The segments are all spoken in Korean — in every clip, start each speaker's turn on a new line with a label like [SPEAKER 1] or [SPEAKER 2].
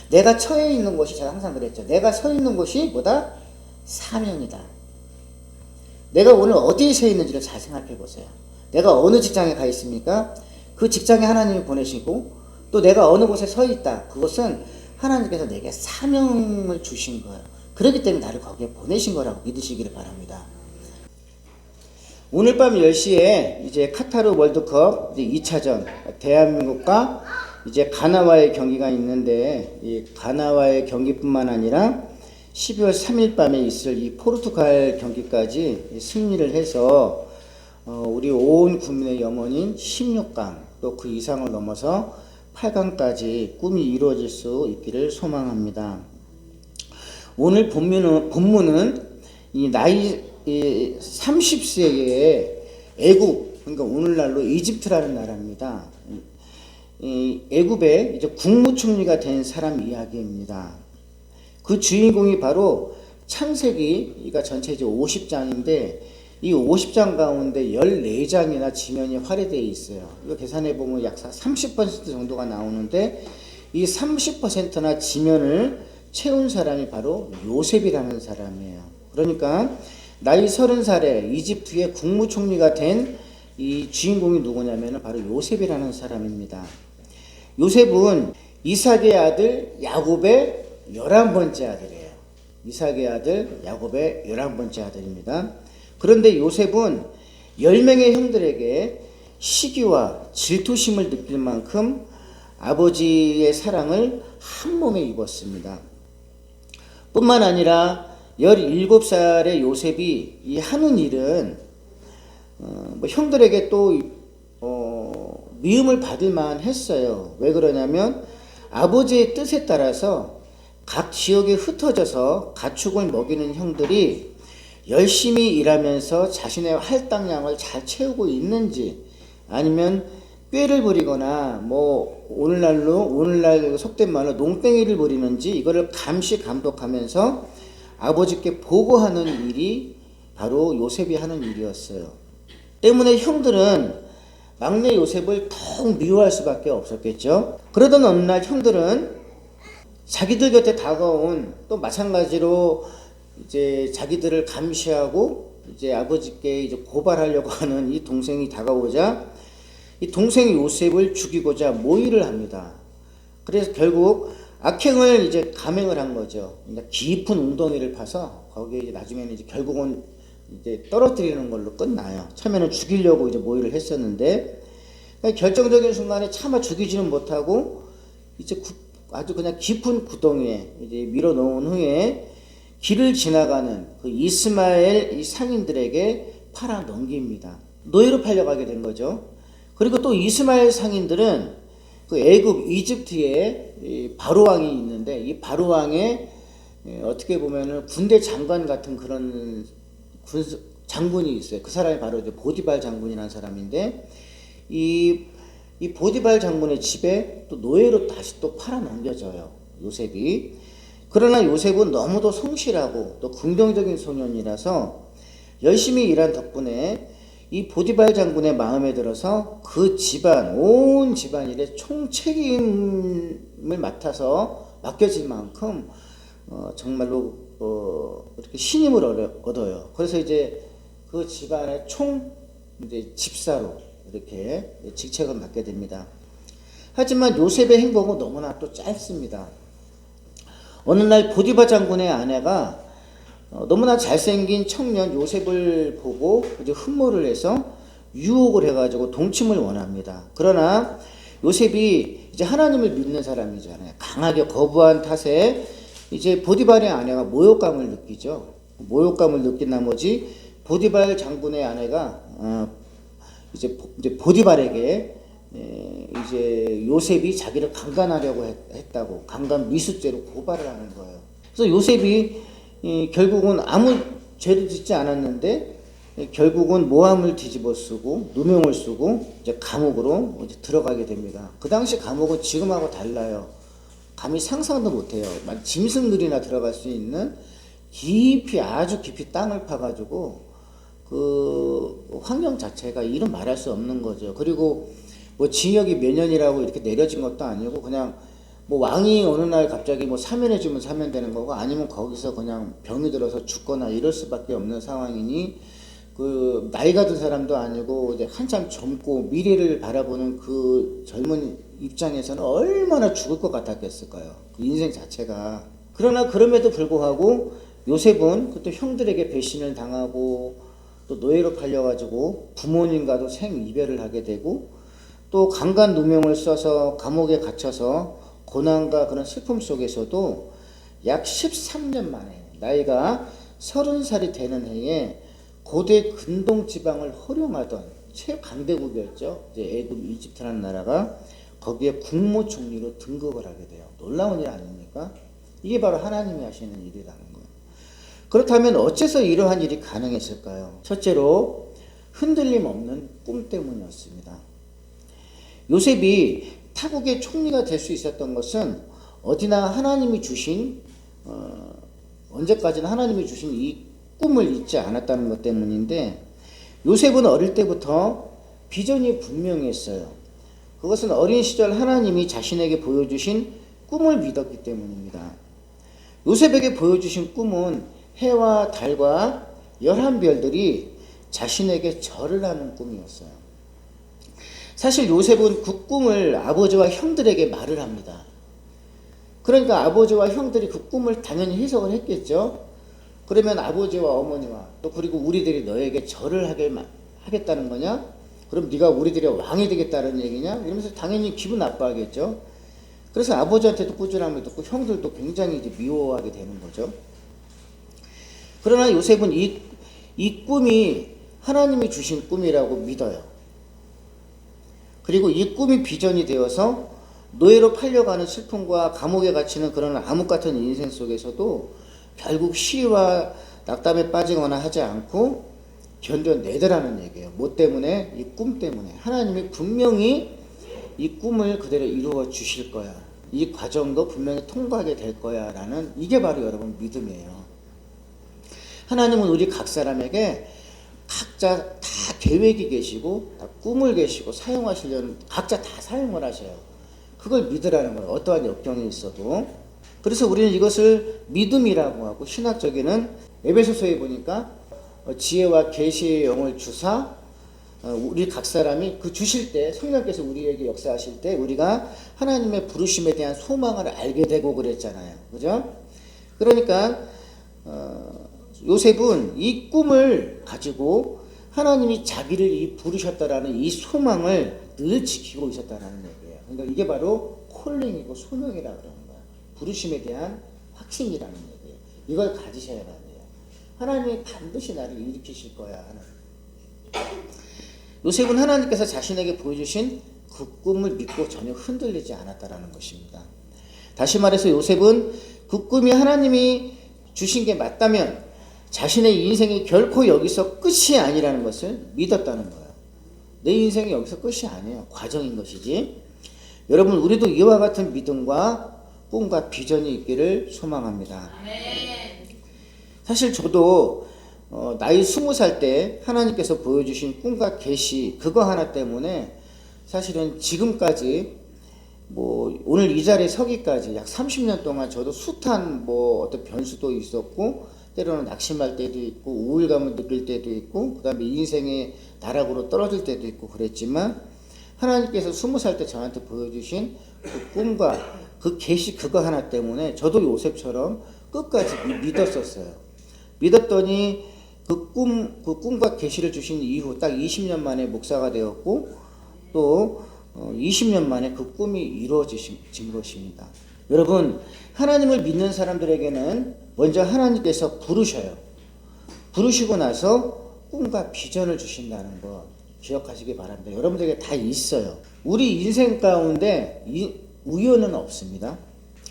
[SPEAKER 1] 내가 처해 있는 곳이, 제가 항상 그랬죠. 내가 서 있는 곳이 뭐다? 사명이다. 내가 오늘 어디에 서 있는지를 잘 생각해 보세요. 내가 어느 직장에 가 있습니까? 그 직장에 하나님이 보내시고, 또 내가 어느 곳에 서 있다. 그것은 하나님께서 내게 사명을 주신 거예요. 그렇기 때문에 나를 거기에 보내신 거라고 믿으시기를 바랍니다. 오늘 밤 10시에 이제 카타르 월드컵 이제 2차전, 대한민국과 이제 가나와의 경기가 있는데, 이 가나와의 경기뿐만 아니라 12월 3일 밤에 있을 이 포르투갈 경기까지 승리를 해서 우리 온 국민의 염원인 16강 또 그 이상을 넘어서 8강까지 꿈이 이루어질 수 있기를 소망합니다. 오늘 본문은 이 나이 30세의 애굽, 그러니까 오늘날로 이집트라는 나라입니다. 이 애굽의 이제 국무총리가 된 사람 이야기입니다. 그 주인공이 바로 창세기가 전체 이제 50장인데, 이 50장 가운데 14장이나 지면이 활용되어 있어요. 이거 계산해 보면 약 30% 정도가 나오는데, 이 30%나 지면을 채운 사람이 바로 요셉이라는 사람이에요. 그러니까 나이 30살에 이집트의 국무총리가 된 이 주인공이 누구냐면 바로 요셉이라는 사람입니다. 요셉은 이삭의 아들 야곱의 11번째 아들이에요. 이삭의 아들 야곱의 11번째 아들입니다. 그런데 요셉은 10명의 형들에게 시기와 질투심을 느낄 만큼 아버지의 사랑을 한 몸에 입었습니다. 뿐만 아니라 17살의 요셉이 이 하는 일은 형들에게 또 미움을 받을 만 했어요. 왜 그러냐면 아버지의 뜻에 따라서 각 지역에 흩어져서 가축을 먹이는 형들이 열심히 일하면서 자신의 할당량을 잘 채우고 있는지, 아니면 꾀를 부리거나 오늘날 속된 말로 농땡이를 부리는지, 이거를 감시 감독하면서 아버지께 보고하는 일이 바로 요셉이 하는 일이었어요. 때문에 형들은 막내 요셉을 더욱 미워할 수밖에 없었겠죠. 그러던 어느 날 형들은 자기들 곁에 다가온, 또 마찬가지로 이제 자기들을 감시하고 이제 아버지께 이제 고발하려고 하는 이 동생이 다가오자, 이 동생이 요셉을 죽이고자 모의를 합니다. 그래서 결국 악행을 이제 감행을 한 거죠. 그러니까 깊은 웅덩이를 파서 거기에 이제 나중에는 이제 결국은 이제 떨어뜨리는 걸로 끝나요. 처음에는 죽이려고 이제 모의를 했었는데, 결정적인 순간에 차마 죽이지는 못하고 이제 아주 그냥 깊은 구덩이에 이제 밀어넣은 후에 길을 지나가는 그 이스마엘 이 상인들에게 팔아 넘깁니다. 노예로 팔려가게 된 거죠. 그리고 또 이스마엘 상인들은 그 애굽 이집트에 이 바로왕이 있는데, 이 바로왕의 어떻게 보면은 군대 장관 같은 그런 장군이 있어요. 그 사람이 바로 이제 보디발 장군이라는 사람인데, 이 보디발 장군의 집에 또 노예로 다시 또 팔아 넘겨져요, 요셉이. 그러나 요셉은 너무도 성실하고 또 긍정적인 소년이라서 열심히 일한 덕분에 이 보디발 장군의 마음에 들어서 그 집안, 온 집안일의 총책임을 맡아서 맡겨질 만큼 정말로 이렇게 신임을 얻어요. 그래서 이제 그 집안의 이제 집사로 이렇게 직책을 맡게 됩니다. 하지만 요셉의 행복은 너무나 또 짧습니다. 어느 날 보디바 장군의 아내가 너무나 잘생긴 청년 요셉을 보고 이제 흠모를 해서 유혹을 해가지고 동침을 원합니다. 그러나 요셉이 이제 하나님을 믿는 사람이잖아요. 강하게 거부한 탓에 이제 보디발의 아내가 모욕감을 느끼죠. 모욕감을 느낀 나머지 보디발 장군의 아내가 이제 보디발에게 이제 요셉이 자기를 강간하려고 했다고 강간 미수죄로 고발을 하는 거예요. 그래서 요셉이 결국은 아무 죄도 짓지 않았는데 결국은 모함을 뒤집어 쓰고 누명을 쓰고 이제 감옥으로 이제 들어가게 됩니다. 그 당시 감옥은 지금하고 달라요. 감히 상상도 못해요. 짐승들이나 들어갈 수 있는 아주 깊이 땅을 파가지고 그 환경 자체가 이름 말할 수 없는 거죠. 그리고 뭐 징역이 몇 년이라고 이렇게 내려진 것도 아니고 그냥 뭐 왕이 어느 날 갑자기 뭐 사면해주면 사면되는 거고 아니면 거기서 그냥 병이 들어서 죽거나 이럴 수밖에 없는 상황이니 그 나이가 든 사람도 아니고 이제 한참 젊고 미래를 바라보는 그 젊은 입장에서는 얼마나 죽을 것 같았겠을까요? 그 인생 자체가. 그러나 그럼에도 불구하고 요셉은 그때 형들에게 배신을 당하고 또 노예로 팔려가지고 부모님과도 생이별을 하게 되고 또 강간 누명을 써서 감옥에 갇혀서 고난과 그런 슬픔 속에서도 약 13년 만에 나이가 30살이 되는 해에 고대 근동 지방을 호령하던 최강대국이었죠. 이제 애굽, 이집트라는 나라가 거기에 국무총리로 등극을 하게 돼요. 놀라운 일 아닙니까? 이게 바로 하나님이 하시는 일이라는 거예요. 그렇다면 어째서 이러한 일이 가능했을까요? 첫째로 흔들림 없는 꿈 때문이었습니다. 요셉이 타국의 총리가 될 수 있었던 것은 어디나 하나님이 주신 언제까지나 하나님이 주신 이 꿈을 잊지 않았다는 것 때문인데 요셉은 어릴 때부터 비전이 분명했어요. 그것은 어린 시절 하나님이 자신에게 보여주신 꿈을 믿었기 때문입니다. 요셉에게 보여주신 꿈은 해와 달과 11별들이 자신에게 절을 하는 꿈이었어요. 사실 요셉은 그 꿈을 아버지와 형들에게 말을 합니다. 그러니까 아버지와 형들이 그 꿈을 당연히 해석을 했겠죠. 그러면 아버지와 어머니와 또 그리고 우리들이 너에게 절을 하겠다는 거냐? 그럼 네가 우리들의 왕이 되겠다는 얘기냐? 이러면서 당연히 기분 나빠하겠죠. 그래서 아버지한테도 꾸준함을 듣고 형들도 굉장히 이제 미워하게 되는 거죠. 그러나 요셉은 이 꿈이 하나님이 주신 꿈이라고 믿어요. 그리고 이 꿈이 비전이 되어서 노예로 팔려가는 슬픔과 감옥에 갇히는 그런 암흑 같은 인생 속에서도 결국 시와 낙담에 빠지거나 하지 않고 견뎌내더라는 얘기예요. 뭐 때문에? 이 꿈 때문에. 하나님이 분명히 이 꿈을 그대로 이루어 주실 거야. 이 과정도 분명히 통과하게 될 거야 라는 이게 바로 여러분 믿음이에요. 하나님은 우리 각 사람에게 각자 다 계획이 계시고 다 꿈을 계시고 사용하시려는 각자 다 사용을 하셔요. 그걸 믿으라는 거예요. 어떠한 역경이 있어도. 그래서 우리는 이것을 믿음이라고 하고 신학적에는 에베소서에 보니까 지혜와 계시의 영을 주사 우리 각 사람이 그 주실 때 성령께서 우리에게 역사하실 때 우리가 하나님의 부르심에 대한 소망을 알게 되고 그랬잖아요. 그죠? 그러니까 요셉은 이 꿈을 가지고 하나님이 자기를 부르셨다라는 이 소망을 늘 지키고 있었다라는 얘기예요. 그러니까 이게 바로 콜링이고 소명이라고 그러는 거예요. 부르심에 대한 확신이라는 얘기예요. 이걸 가지셔야 돼요. 하나님이 반드시 나를 일으키실 거야 하는. 요셉은 하나님께서 자신에게 보여주신 그 꿈을 믿고 전혀 흔들리지 않았다라는 것입니다. 다시 말해서 요셉은 그 꿈이 하나님이 주신 게 맞다면 자신의 인생이 결코 여기서 끝이 아니라는 것을 믿었다는 거예요. 내 인생이 여기서 끝이 아니에요. 과정인 것이지. 여러분 우리도 이와 같은 믿음과 꿈과 비전이 있기를 소망합니다. 사실 저도 나이 20살 때 하나님께서 보여주신 꿈과 계시 그거 하나 때문에 사실은 지금까지 뭐 오늘 이 자리에 서기까지 약 30년 동안 저도 숱한 뭐 어떤 변수도 있었고 때로는 낙심할 때도 있고 우울감을 느낄 때도 있고 그 다음에 인생의 나락으로 떨어질 때도 있고 그랬지만 하나님께서 20살 때 저한테 보여주신 그 꿈과 그 계시 그거 하나 때문에 저도 요셉처럼 끝까지 믿었었어요. 믿었더니 그 꿈과 계시를 주신 이후 딱 20년 만에 목사가 되었고 또 20년 만에 그 꿈이 이루어진 것입니다. 여러분 하나님을 믿는 사람들에게는 먼저 하나님께서 부르셔요. 부르시고 나서 꿈과 비전을 주신다는 거 기억하시기 바랍니다. 여러분들에게 다 있어요. 우리 인생 가운데 우연은 없습니다.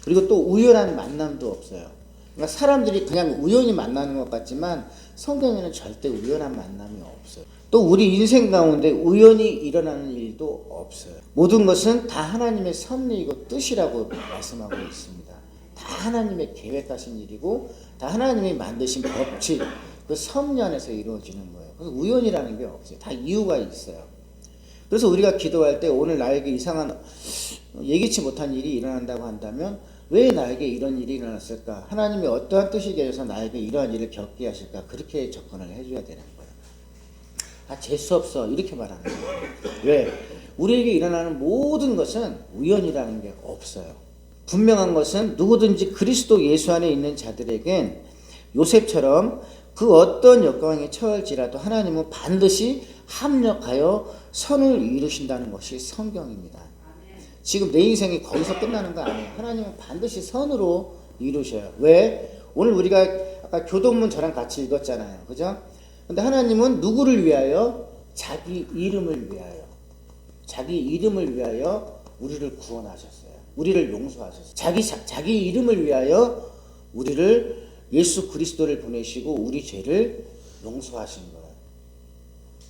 [SPEAKER 1] 그리고 또 우연한 만남도 없어요. 그러니까 사람들이 그냥 우연히 만나는 것 같지만 성경에는 절대 우연한 만남이 없어요. 또 우리 인생 가운데 우연히 일어나는 일도 없어요. 모든 것은 다 하나님의 섭리이고 뜻이라고 말씀하고 있습니다. 다 하나님의 계획하신 일이고 다 하나님이 만드신 법칙, 그 섭리 안에서 이루어지는 거예요. 그래서 우연이라는 게 없어요. 다 이유가 있어요. 그래서 우리가 기도할 때 오늘 나에게 이상한 예기치 못한 일이 일어난다고 한다면 왜 나에게 이런 일이 일어났을까? 하나님이 어떠한 뜻이 계셔서 나에게 이러한 일을 겪게 하실까? 그렇게 접근을 해줘야 되는 거예요. 아, 재수없어 이렇게 말하는 거예요. 왜? 우리에게 일어나는 모든 것은 우연이라는 게 없어요. 분명한 것은 누구든지 그리스도 예수 안에 있는 자들에겐 요셉처럼 그 어떤 역경에 처할지라도 하나님은 반드시 합력하여 선을 이루신다는 것이 성경입니다. 지금 내 인생이 거기서 끝나는 거 아니에요. 하나님은 반드시 선으로 이루셔요. 왜? 오늘 우리가 아까 교동문 저랑 같이 읽었잖아요. 그죠? 근데 하나님은 누구를 위하여? 자기 이름을 위하여. 자기 이름을 위하여 우리를 구원하셨어요. 우리를 용서하셨어요. 자기 이름을 위하여 우리를 예수 그리스도를 보내시고 우리 죄를 용서하신 거예요.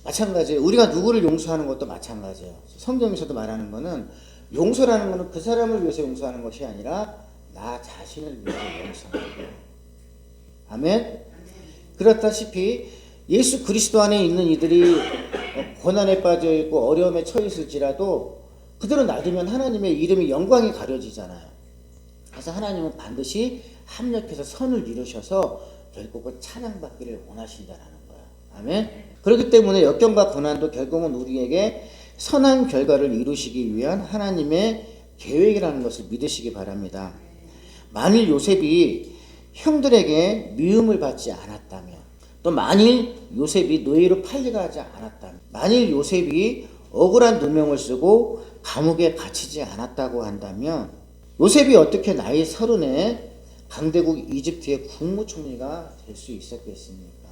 [SPEAKER 1] 마찬가지예요. 우리가 누구를 용서하는 것도 마찬가지예요. 성경에서도 말하는 거는 용서라는 것은 그 사람을 위해서 용서하는 것이 아니라 나 자신을 위해서 용서하는 거예요. 아멘? 그렇다시피 예수 그리스도 안에 있는 이들이 고난에 빠져 있고 어려움에 처해 있을지라도 그대로 놔두면 하나님의 이름이 영광이 가려지잖아요. 그래서 하나님은 반드시 합력해서 선을 이루셔서 결국은 찬양받기를 원하신다는 거예요. 아멘? 그렇기 때문에 역경과 고난도 결국은 우리에게 선한 결과를 이루시기 위한 하나님의 계획이라는 것을 믿으시기 바랍니다. 만일 요셉이 형들에게 미움을 받지 않았다면, 또 만일 요셉이 노예로 팔려가지 않았다면, 만일 요셉이 억울한 누명을 쓰고 감옥에 갇히지 않았다고 한다면 요셉이 어떻게 나이 30에 강대국 이집트의 국무총리가 될 수 있었겠습니까?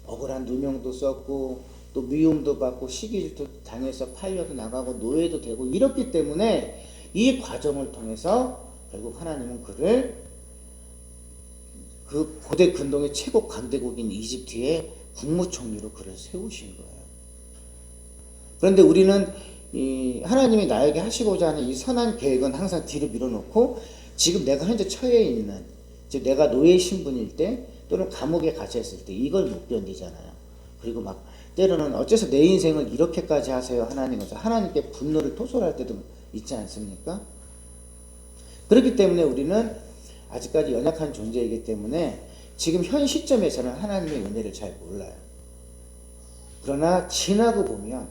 [SPEAKER 1] 억울한 누명도 썼고 또 미움도 받고 시기질도 당해서 팔려도 나가고 노예도 되고 이렇기 때문에 이 과정을 통해서 결국 하나님은 그를 그 고대 근동의 최고 강대국인 이집트의 국무총리로 그를 세우신 거예요. 그런데 우리는 하나님이 나에게 하시고자 하는 이 선한 계획은 항상 뒤로 밀어놓고 지금 내가 현재 처해 있는, 즉 내가 노예 신분일 때 또는 감옥에 갇혀있을 때 이걸 못 견디잖아요. 그리고 막 때로는 어째서 내 인생을 이렇게까지 하세요 하나님께서 하나님께 분노를 토설할 때도 있지 않습니까? 그렇기 때문에 우리는 아직까지 연약한 존재이기 때문에 지금 현 시점에서는 하나님의 은혜를 잘 몰라요. 그러나 지나고 보면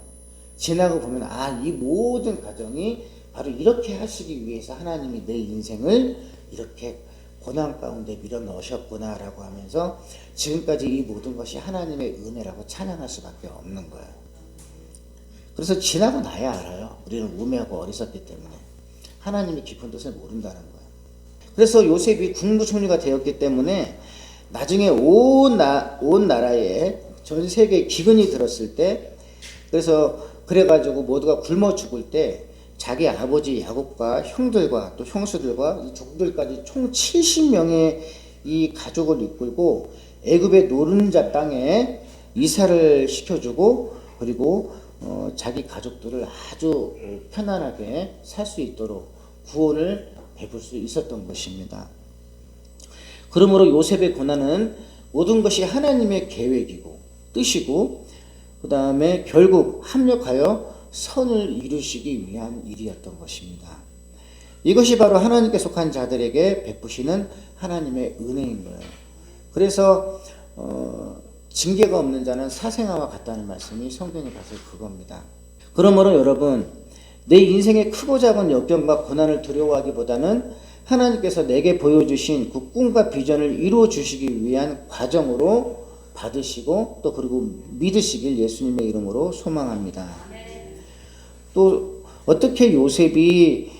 [SPEAKER 1] 이 모든 과정이 바로 이렇게 하시기 위해서 하나님이 내 인생을 이렇게 고난 가운데 밀어넣으셨구나 라고 하면서 지금까지 이 모든 것이 하나님의 은혜라고 찬양할 수밖에 없는 거예요. 그래서 지나고 나야 알아요. 우리는 우매하고 어리석기 때문에 하나님의 깊은 뜻을 모른다는 거예요. 그래서 요셉이 국무총리가 되었기 때문에 나중에 온 나라에 전 세계에 기근이 들었을 때, 그래가지고 모두가 굶어 죽을 때 자기 아버지 야곱과 형들과 또 형수들과 이 종들까지 총 70명의 이 가족을 이끌고 애굽의 노른자 땅에 이사를 시켜주고, 그리고 자기 가족들을 아주 편안하게 살 수 있도록 구원을 베풀 수 있었던 것입니다. 그러므로 요셉의 고난은 모든 것이 하나님의 계획이고 뜻이고, 그 다음에 결국 합력하여 선을 이루시기 위한 일이었던 것입니다. 이것이 바로 하나님께 속한 자들에게 베푸시는 하나님의 은혜인 거예요. 그래서 징계가 없는 자는 사생아와 같다는 말씀이 성경에 가서 그겁니다. 그러므로 여러분, 내 인생의 크고 작은 역경과 고난을 두려워하기보다는 하나님께서 내게 보여주신 그 꿈과 비전을 이루어 주시기 위한 과정으로 받으시고 또 그리고 믿으시길 예수님의 이름으로 소망합니다. 또 어떻게 요셉이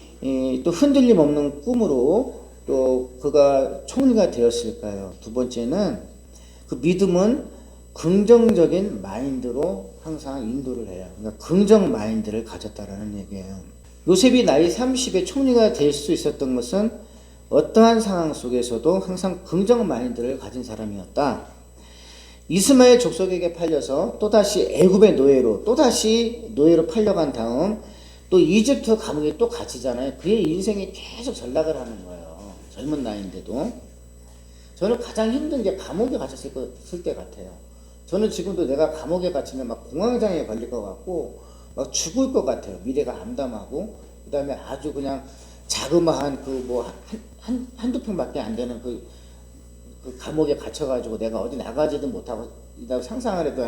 [SPEAKER 1] 또 흔들림 없는 꿈으로 또 그가 총리가 되었을까요? 두 번째는 그 믿음은 긍정적인 마인드로 항상 인도를 해요. 그러니까 긍정 마인드를 가졌다라는 얘기예요. 요셉이 나이 30에 총리가 될 수 있었던 것은 어떠한 상황 속에서도 항상 긍정 마인드를 가진 사람이었다. 이스마엘 족속에게 팔려서 또다시 애굽의 노예로 팔려간 다음 또 이집트 감옥에 또 갇히잖아요. 그의 인생이 계속 전락을 하는 거예요. 젊은 나이인데도. 저는 가장 힘든 게 감옥에 갇혔을 때 같아요. 저는 지금도 내가 감옥에 갇히면 막 공황장애에 걸릴 것 같고 막 죽을 것 같아요. 미래가 암담하고 그 다음에 아주 그냥 자그마한 그 뭐 한두 평밖에 안 되는 그 감옥에 갇혀가지고 내가 어디 나가지도 못하고 이다고 상상을 해도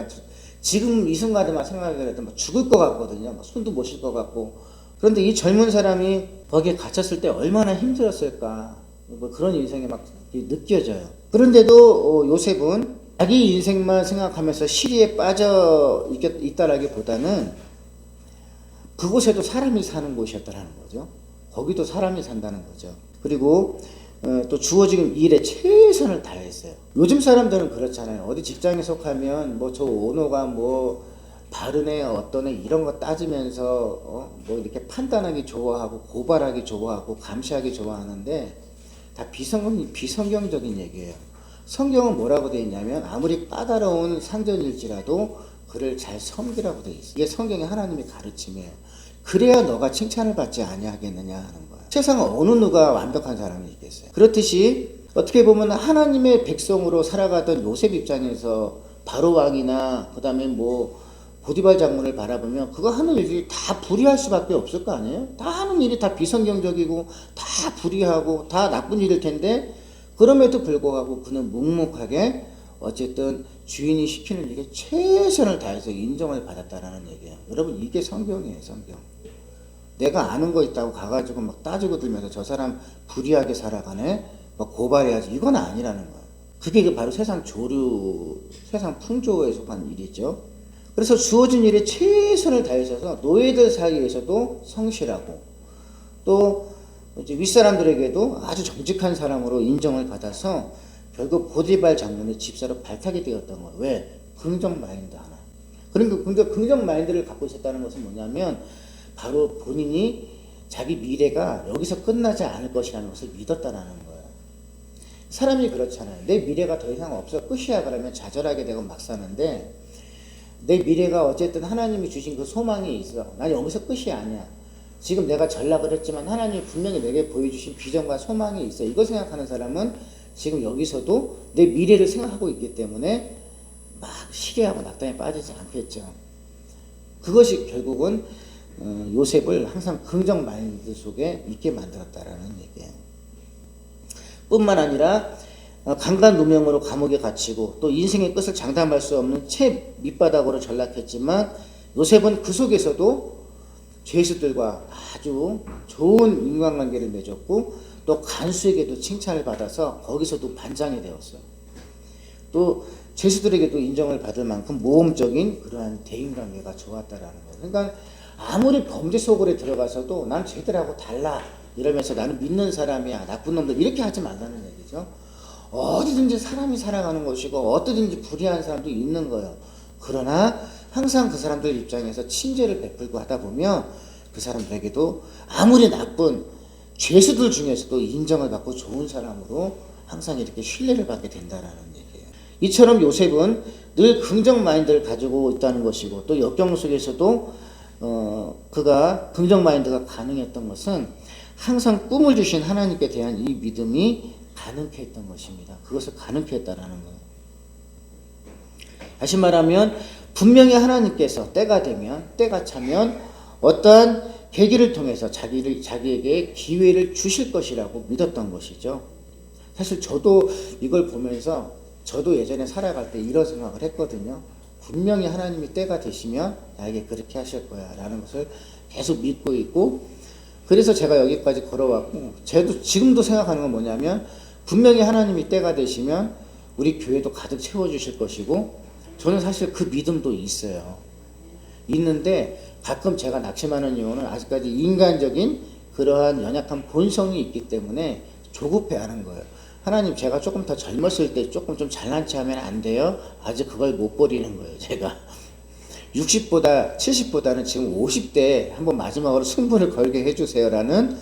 [SPEAKER 1] 지금 이 순간에만 생각을 해도 막 죽을 것 같거든요. 막 손도 못 쉴 것 같고. 그런데 이 젊은 사람이 거기에 갇혔을 때 얼마나 힘들었을까. 뭐 그런 인생이 막 느껴져요. 그런데도 요셉은 자기 인생만 생각하면서 시리에 빠져 있다라기보다는 그곳에도 사람이 사는 곳이었다라는 거죠. 거기도 사람이 산다는 거죠. 그리고 또 주어진 일에 최선을 다했어요. 요즘 사람들은 그렇잖아요. 어디 직장에 속하면 뭐 저 오너가 뭐 바르네 어떠네 이런 거 따지면서 뭐 이렇게 판단하기 좋아하고 고발하기 좋아하고 감시하기 좋아하는데 다 비성경적인 얘기예요. 성경은 뭐라고 되어 있냐면 아무리 까다로운 상전일지라도 그를 잘 섬기라고 되어 있어요. 이게 성경의 하나님의 가르침이에요. 그래야 너가 칭찬을 받지 아니하겠느냐 하는 거야. 세상에 어느 누가 완벽한 사람이 있겠어요. 그렇듯이 어떻게 보면 하나님의 백성으로 살아가던 요셉 입장에서 바로 왕이나 그 다음에 뭐 보디발 장군을 바라보면 그거 하는 일이 다 불의할 수밖에 없을 거 아니에요? 다 하는 일이 다 비성경적이고 다 불의하고 다 나쁜 일일 텐데 그럼에도 불구하고 그는 묵묵하게 어쨌든 주인이 시키는 일에 최선을 다해서 인정을 받았다라는 얘기예요. 여러분 이게 성경이에요. 성경. 내가 아는 거 있다고 가가지고 막 따지고 들면서 저 사람 불의하게 살아가네 막 고발해야지 이건 아니라는 거예요. 그게 바로 세상 조류 세상 풍조에 속한 일이죠. 그래서 주어진 일에 최선을 다해서 노예들 사이에서도 성실하고 또 이제 윗사람들에게도 아주 정직한 사람으로 인정을 받아서 결국 보디발 장군의 집사로 발탁이 되었던 거예요. 왜? 긍정 마인드 하나. 그러니까 긍정 마인드를 갖고 있었다는 것은 뭐냐면 바로 본인이 자기 미래가 여기서 끝나지 않을 것이라는 것을 믿었다라는 거예요. 사람이 그렇잖아요. 내 미래가 더 이상 없어 끝이야 그러면 좌절하게 되고 막 사는데 내 미래가 어쨌든 하나님이 주신 그 소망이 있어. 난 여기서 끝이 아니야. 지금 내가 전락을 했지만 하나님이 분명히 내게 보여주신 비전과 소망이 있어. 이걸 생각하는 사람은 지금 여기서도 내 미래를 생각하고 있기 때문에 막 시기하고 낙담에 빠지지 않겠죠. 그것이 결국은 요셉을 항상 긍정 마인드 속에 있게 만들었다라는 얘기예요. 뿐만 아니라 강간 누명으로 감옥에 갇히고 또 인생의 끝을 장담할 수 없는 채 밑바닥으로 전락했지만 요셉은 그 속에서도 죄수들과 아주 좋은 인간관계를 맺었고 또 간수에게도 칭찬을 받아서 거기서도 반장이 되었어요. 또 죄수들에게도 인정을 받을 만큼 모험적인 그러한 대인관계가 좋았다라는 거예요. 그러니까 아무리 범죄 속으로 들어가서도 난 쟤들하고 달라 이러면서 나는 믿는 사람이야 나쁜 놈들 이렇게 하지 말라는 얘기죠. 어디든지 사람이 살아가는 것이고 어디든지 불의한 사람도 있는 거예요. 그러나 항상 그 사람들 입장에서 친절을 베풀고 하다 보면 그 사람들에게도 아무리 나쁜 죄수들 중에서도 인정을 받고 좋은 사람으로 항상 이렇게 신뢰를 받게 된다라는 얘기예요. 이처럼 요셉은 늘 긍정 마인드를 가지고 있다는 것이고 또 역경 속에서도 그가 긍정 마인드가 가능했던 것은 항상 꿈을 주신 하나님께 대한 이 믿음이 가능케 했던 것입니다. 그것을 가능케 했다라는 거예요. 다시 말하면 분명히 하나님께서 때가 차면 어떠한 계기를 통해서 자기에게 기회를 주실 것이라고 믿었던 것이죠. 사실 저도 이걸 보면서 저도 예전에 살아갈 때 이런 생각을 했거든요. 분명히 하나님이 때가 되시면 나에게 그렇게 하실 거야 라는 것을 계속 믿고 있고 그래서 제가 여기까지 걸어왔고 저도 지금도 생각하는 건 뭐냐면 분명히 하나님이 때가 되시면 우리 교회도 가득 채워주실 것이고 저는 사실 그 믿음도 있어요. 있는데 가끔 제가 낙심하는 이유는 아직까지 인간적인 그러한 연약한 본성이 있기 때문에 조급해하는 거예요. 하나님 제가 조금 더 젊었을 때 조금 좀 잘난 체 하면 안 돼요? 아직 그걸 못 버리는 거예요. 제가 60보다 70보다는 지금 50대에 한번 마지막으로 승부를 걸게 해주세요 라는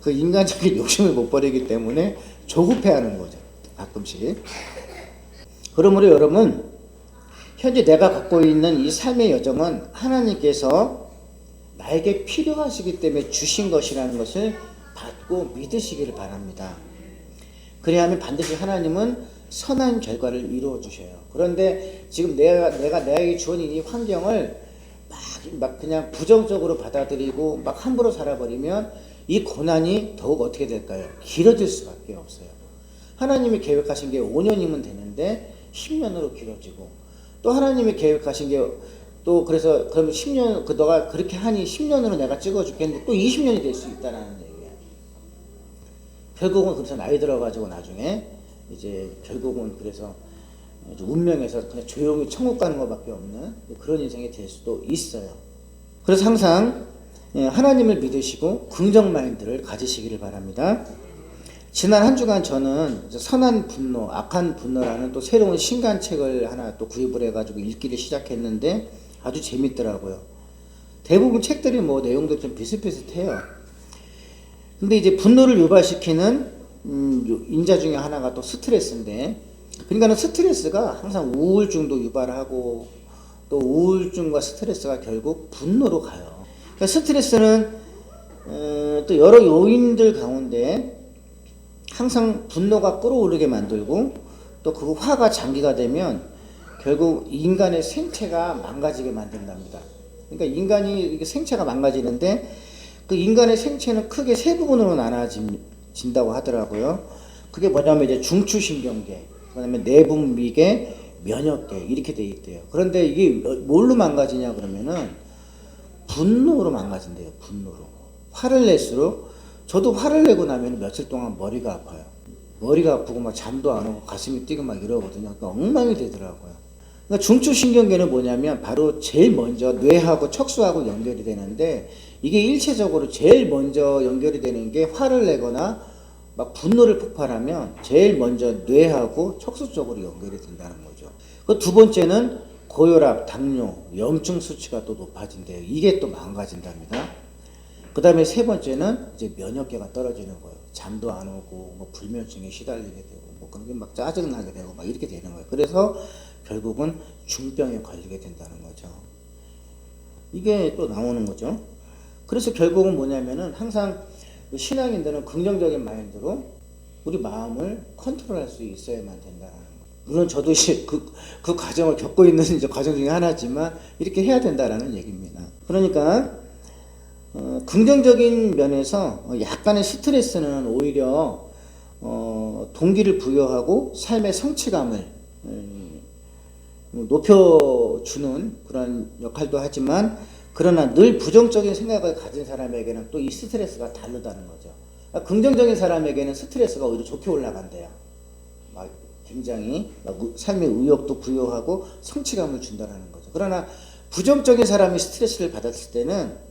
[SPEAKER 1] 그 인간적인 욕심을 못 버리기 때문에 조급해하는 거죠. 가끔씩. 그러므로 여러분 현재 내가 갖고 있는 이 삶의 여정은 하나님께서 나에게 필요하시기 때문에 주신 것이라는 것을 받고 믿으시기를 바랍니다. 그래야 하면 반드시 하나님은 선한 결과를 이루어 주셔요. 그런데 지금 내가 나에게 주어진 이 환경을 막 막 그냥 부정적으로 받아들이고 막 함부로 살아버리면 이 고난이 더욱 어떻게 될까요? 길어질 수밖에 없어요. 하나님이 계획하신 게 5년이면 되는데 10년으로 길어지고, 또 하나님이 계획하신 게 또 그래서 그러면 10년 너가 그렇게 하니 10년으로 내가 찍어줄겠는데 또 20년이 될 수 있다라는 얘기야. 결국은 그래서 나이 들어가지고 나중에 이제 결국은 그래서 운명에서 그냥 조용히 천국 가는 것밖에 없는 그런 인생이 될 수도 있어요. 그래서 항상 하나님을 믿으시고 긍정 마인드를 가지시기를 바랍니다. 지난 한 주간 저는 선한 분노, 악한 분노라는 또 새로운 신간책을 하나 또 구입을 해가지고 읽기를 시작했는데 아주 재밌더라고요. 대부분 책들이 뭐 내용도 좀 비슷비슷해요. 근데 이제 분노를 유발시키는 인자 중에 하나가 또 스트레스인데, 그러니까는 스트레스가 항상 우울증도 유발하고 또 우울증과 스트레스가 결국 분노로 가요. 그러니까 스트레스는 또 여러 요인들 가운데 항상 분노가 끌어오르게 만들고, 또 그 화가 장기가 되면 결국 인간의 생체가 망가지게 만든답니다. 그러니까 인간이 이게 생체가 망가지는데 그 인간의 생체는 크게 세 부분으로 나눠진다고 하더라고요. 그게 뭐냐면 이제 중추신경계, 그다음에 내분비계, 면역계 이렇게 돼 있대요. 그런데 이게 뭘로 망가지냐 그러면은 분노로 망가진대요. 분노로. 화를 낼수록, 저도 화를 내고 나면 며칠 동안 머리가 아파요. 머리가 아프고 막 잠도 안 오고 가슴이 뛰고 막 이러거든요. 그러니까 엉망이 되더라고요. 그러니까 중추신경계는 뭐냐면 바로 제일 먼저 뇌하고 척수하고 연결이 되는데, 이게 일체적으로 제일 먼저 연결이 되는 게 화를 내거나 막 분노를 폭발하면 제일 먼저 뇌하고 척수 쪽으로 연결이 된다는 거죠. 그 두 번째는 고혈압, 당뇨, 염증 수치가 또 높아진대요. 이게 또 망가진답니다. 그 다음에 세 번째는 이제 면역계가 떨어지는 거예요. 잠도 안 오고 뭐 불면증에 시달리게 되고 뭐 그런 게 막 짜증나게 되고 막 이렇게 되는 거예요. 그래서 결국은 중병에 걸리게 된다는 거죠. 이게 또 나오는 거죠. 그래서 결국은 뭐냐면은 항상 신앙인들은 긍정적인 마인드로 우리 마음을 컨트롤할 수 있어야만 된다는 거예요. 물론 저도 그 과정을 겪고 있는 이제 과정 중에 하나지만 이렇게 해야 된다라는 얘기입니다. 그러니까 긍정적인 면에서 약간의 스트레스는 오히려 동기를 부여하고 삶의 성취감을 높여주는 그런 역할도 하지만, 그러나 늘 부정적인 생각을 가진 사람에게는 또 이 스트레스가 다르다는 거죠. 그러니까 긍정적인 사람에게는 스트레스가 오히려 좋게 올라간대요. 막 굉장히 삶의 의욕도 부여하고 성취감을 준다는 거죠. 그러나 부정적인 사람이 스트레스를 받았을 때는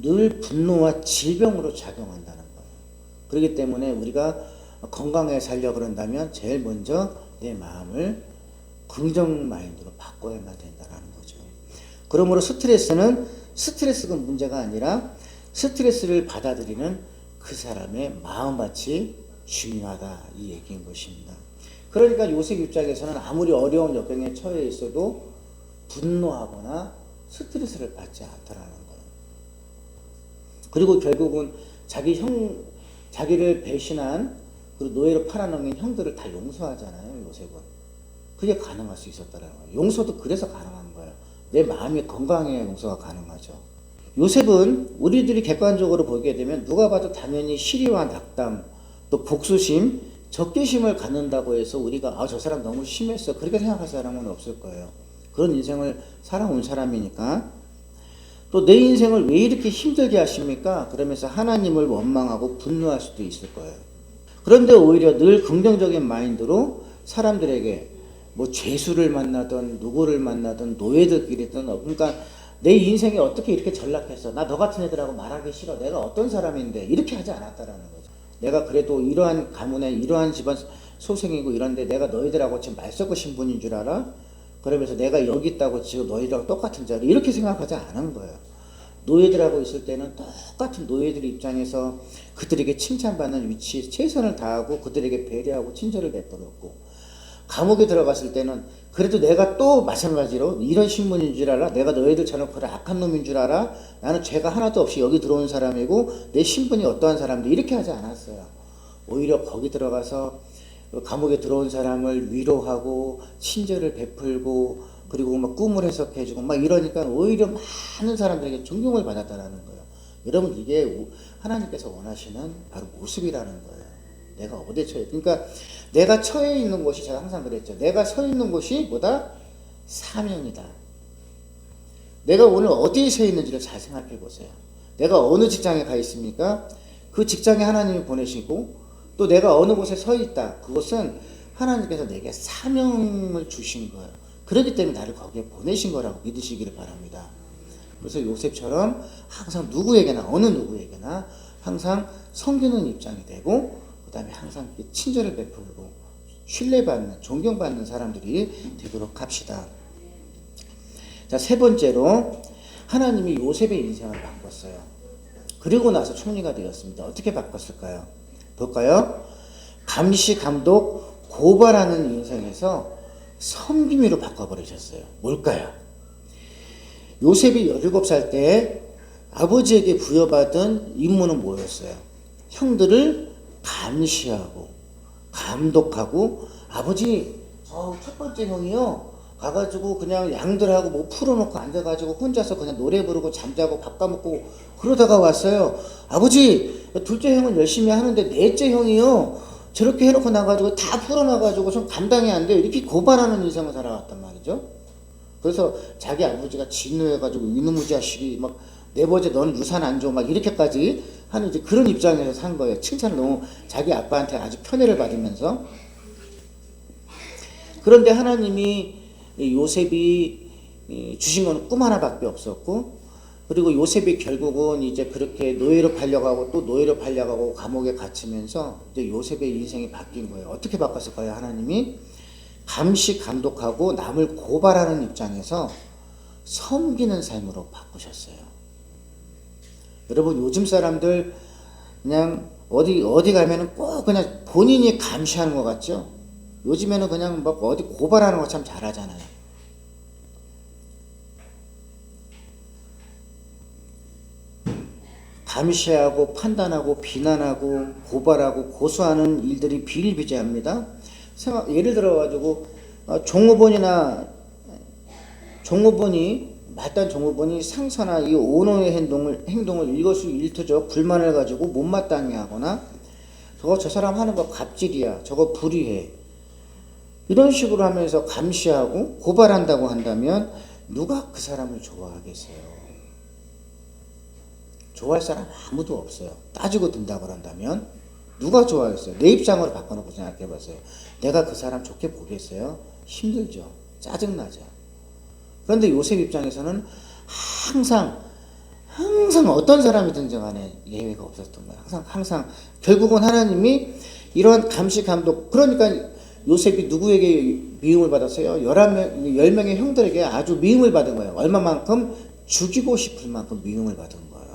[SPEAKER 1] 늘 분노와 질병으로 작용한다는 거예요. 그렇기 때문에 우리가 건강하게 살려고 그런다면 제일 먼저 내 마음을 긍정 마인드로 바꿔야만 된다는 거죠. 그러므로 스트레스가 문제가 아니라 스트레스를 받아들이는 그 사람의 마음밭이 중요하다, 이 얘기인 것입니다. 그러니까 요셉 입장에서는 아무리 어려운 역경에 처해 있어도 분노하거나 스트레스를 받지 않더라는 거예요. 그리고 결국은 자기를 배신한, 그리고 노예로 팔아넘긴 형들을 다 용서하잖아요, 요셉은. 그게 가능할 수 있었다는 거예요. 용서도 그래서 가능한 거예요. 내 마음이 건강해야 용서가 가능하죠. 요셉은 우리들이 객관적으로 보게 되면 누가 봐도 당연히 시리와 낙담, 또 복수심, 적개심을 갖는다고 해서 우리가 저 사람 너무 심했어, 그렇게 생각할 사람은 없을 거예요. 그런 인생을 살아온 사람이니까. 또 내 인생을 왜 이렇게 힘들게 하십니까? 그러면서 하나님을 원망하고 분노할 수도 있을 거예요. 그런데 오히려 늘 긍정적인 마인드로 사람들에게 뭐 죄수를 만나든 누구를 만나든 노예들끼리든, 그러니까 내 인생이 어떻게 이렇게 전락했어, 나 너 같은 애들하고 말하기 싫어, 내가 어떤 사람인데, 이렇게 하지 않았다라는 거죠. 내가 그래도 이러한 가문에 이러한 집안 소생이고 이런데 내가 너희들하고 지금 말 섞으신 분인 줄 알아? 그러면서 내가 여기 있다고 지금 너희들하고 똑같은 자리, 이렇게 생각하지 않은 거예요. 노예들하고 있을 때는 똑같은 노예들 입장에서 그들에게 칭찬받는 위치에 최선을 다하고 그들에게 배려하고 친절을 베풀었고, 감옥에 들어갔을 때는 그래도 내가 또 마찬가지로 이런 신분인 줄 알아? 내가 너희들처럼 그런 악한 놈인 줄 알아? 나는 죄가 하나도 없이 여기 들어온 사람이고 내 신분이 어떠한 사람인데, 이렇게 하지 않았어요. 오히려 거기 들어가서 감옥에 들어온 사람을 위로하고 친절을 베풀고 그리고 막 꿈을 해석해주고 막 이러니까 오히려 많은 사람들에게 존경을 받았다라는 거예요. 여러분 이게 하나님께서 원하시는 바로 모습이라는 거예요. 내가 어디에 처해, 그러니까 내가 처해 있는 곳이, 제가 항상 그랬죠. 내가 서 있는 곳이 뭐다? 사명이다. 내가 오늘 어디에 서 있는지를 잘 생각해 보세요. 내가 어느 직장에 가 있습니까? 그 직장에 하나님이 보내시고 또 내가 어느 곳에 서 있다. 그것은 하나님께서 내게 사명을 주신 거예요. 그렇기 때문에 나를 거기에 보내신 거라고 믿으시기를 바랍니다. 그래서 요셉처럼 항상 누구에게나, 어느 누구에게나 항상 섬기는 입장이 되고, 그 다음에 항상 친절을 베풀고 신뢰받는, 존경받는 사람들이 되도록 합시다. 자, 세 번째로 하나님이 요셉의 인생을 바꿨어요. 그리고 나서 총리가 되었습니다. 어떻게 바꿨을까요? 볼까요? 감시, 감독, 고발하는 인생에서 섬김으로 바꿔버리셨어요. 뭘까요? 요셉이 17살 때 아버지에게 부여받은 임무는 뭐였어요? 형들을 감시하고 감독하고, 아버지 첫 번째 형이요 가가지고 그냥 양들하고 뭐 풀어놓고 앉아가지고 혼자서 그냥 노래 부르고 잠자고 밥 까먹고 그러다가 왔어요. 아버지 둘째 형은 열심히 하는데 넷째 형이요 저렇게 해놓고 나가지고 다 풀어놔가지고 좀 감당이 안 돼요. 이렇게 고발하는 인생을 살아왔단 말이죠. 그래서 자기 아버지가 진노해가지고 이놈의 자식이 막 내버제 너는 유산 안 줘 막 이렇게까지 하는 이제 그런 입장에서 산 거예요. 칭찬을 너무 자기 아빠한테 아주 편애를 받으면서. 그런데 하나님이 요셉이 주신 건 꿈 하나밖에 없었고, 그리고 요셉이 결국은 이제 그렇게 노예로 팔려가고 또 노예로 팔려가고 감옥에 갇히면서 이제 요셉의 인생이 바뀐 거예요. 어떻게 바꿨을까요? 하나님이 감시 감독하고 남을 고발하는 입장에서 섬기는 삶으로 바꾸셨어요. 여러분 요즘 사람들 그냥 어디 가면은 꼭 그냥 본인이 감시하는 것 같죠? 요즘에는 그냥 막 어디 고발하는 거 참 잘하잖아요. 감시하고 판단하고 비난하고 고발하고 고소하는 일들이 비일비재합니다. 예를 들어가지고 말단 종업원이 상사나 이 오너의 행동을 일거수일투족 불만을 가지고 못마땅해 하거나 저 사람 하는 거 갑질이야, 저거 불의해, 이런 식으로 하면서 감시하고 고발한다고 한다면 누가 그 사람을 좋아하겠어요? 좋아할 사람 아무도 없어요. 따지고 든다고 한다면 누가 좋아했어요? 내 입장으로 바꿔놓고 생각해보세요. 내가 그 사람 좋게 보겠어요? 힘들죠. 짜증나죠. 그런데 요셉 입장에서는 항상 어떤 사람이든지 간에 예외가 없었던 거예요. 항상 결국은 하나님이 이러한 감시 감독, 그러니까 요셉이 누구에게 미움을 받았어요? 10명의 형들에게 아주 미움을 받은 거예요. 얼마만큼? 죽이고 싶을 만큼 미움을 받은 거예요.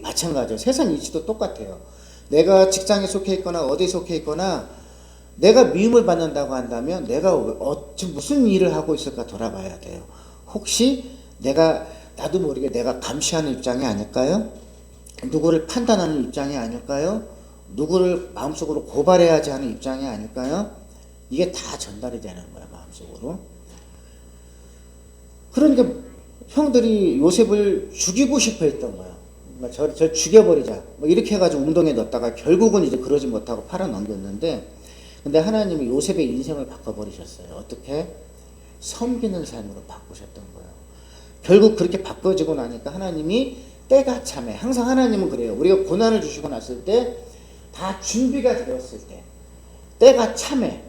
[SPEAKER 1] 마찬가지예요. 세상 이치도 똑같아요. 내가 직장에 속해 있거나 어디에 속해 있거나 내가 미움을 받는다고 한다면 내가 지금 무슨 일을 하고 있을까 돌아봐야 돼요. 혹시 나도 모르게 내가 감시하는 입장이 아닐까요? 누구를 판단하는 입장이 아닐까요? 누구를 마음속으로 고발해야지 하는 입장이 아닐까요? 이게 다 전달이 되는 거야, 마음속으로. 그러니까 형들이 요셉을 죽이고 싶어 했던 거야. 저 죽여버리자. 뭐 이렇게 해가지고 운동에 넣었다가 결국은 이제 그러지 못하고 팔아 넘겼는데, 근데 하나님이 요셉의 인생을 바꿔버리셨어요. 어떻게? 섬기는 삶으로 바꾸셨던 거예요. 결국 그렇게 바꿔지고 나니까 하나님이 때가 참에, 항상 하나님은 그래요. 우리가 고난을 주시고 났을 때, 다 준비가 되었을 때, 때가 참에.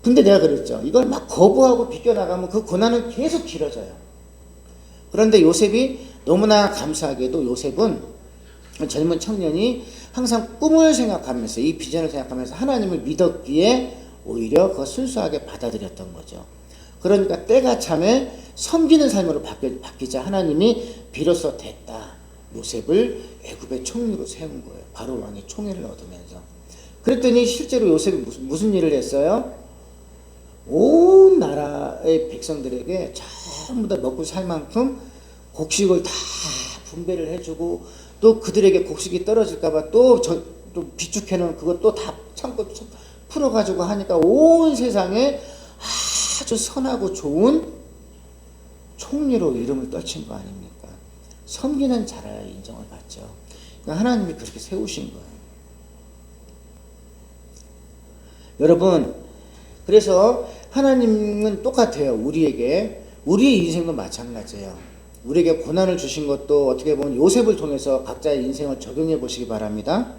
[SPEAKER 1] 근데 내가 그랬죠. 이걸 막 거부하고 비껴나가면 그 고난은 계속 길어져요. 그런데 요셉이 너무나 감사하게도 요셉은 젊은 청년이 항상 꿈을 생각하면서 이 비전을 생각하면서 하나님을 믿었기에 오히려 그거 순수하게 받아들였던 거죠. 그러니까 때가 참에 섬기는 삶으로 바뀌자 하나님이 비로소 됐다. 요셉을 애굽의 총리로 세운 거예요. 바로 왕의 총애를 얻으면서. 그랬더니 실제로 요셉이 무슨 일을 했어요? 온 나라의 백성들에게 전부 다 먹고 살 만큼 곡식을 다 분배를 해주고, 또 그들에게 곡식이 떨어질까봐 또 비축해놓은 그것 또 다 창고 풀어가지고 하니까 온 세상에 아주 선하고 좋은 총리로 이름을 떨친 거 아닙니까? 섬기는 자라야 인정을 받죠. 그러니까 하나님이 그렇게 세우신 거예요. 여러분, 그래서 하나님은 똑같아요. 우리의 인생도 마찬가지예요. 우리에게 고난을 주신 것도 어떻게 보면 요셉을 통해서 각자의 인생을 적용해 보시기 바랍니다.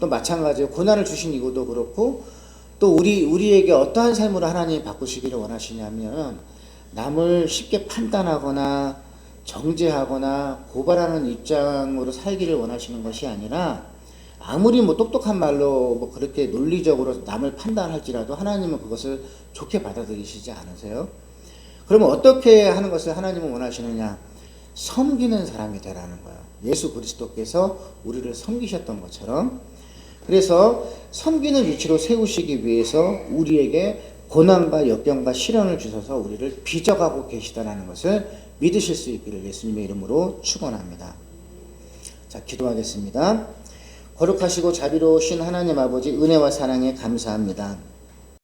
[SPEAKER 1] 또 마찬가지예요. 고난을 주신 이유도 그렇고, 또 우리에게 어떠한 삶으로 하나님이 바꾸시기를 원하시냐면, 남을 쉽게 판단하거나 정죄하거나 고발하는 입장으로 살기를 원하시는 것이 아니라, 아무리 똑똑한 말로 그렇게 논리적으로 남을 판단할지라도 하나님은 그것을 좋게 받아들이시지 않으세요? 그러면 어떻게 하는 것을 하나님은 원하시느냐? 섬기는 사람이 되라는 거예요. 예수 그리스도께서 우리를 섬기셨던 것처럼. 그래서 섬기는 위치로 세우시기 위해서 우리에게 고난과 역경과 시련을 주셔서 우리를 빚어가고 계시다는 것을 믿으실 수 있기를 예수님의 이름으로 축원합니다. 자, 기도하겠습니다. 거룩하시고 자비로우신 하나님 아버지, 은혜와 사랑에 감사합니다.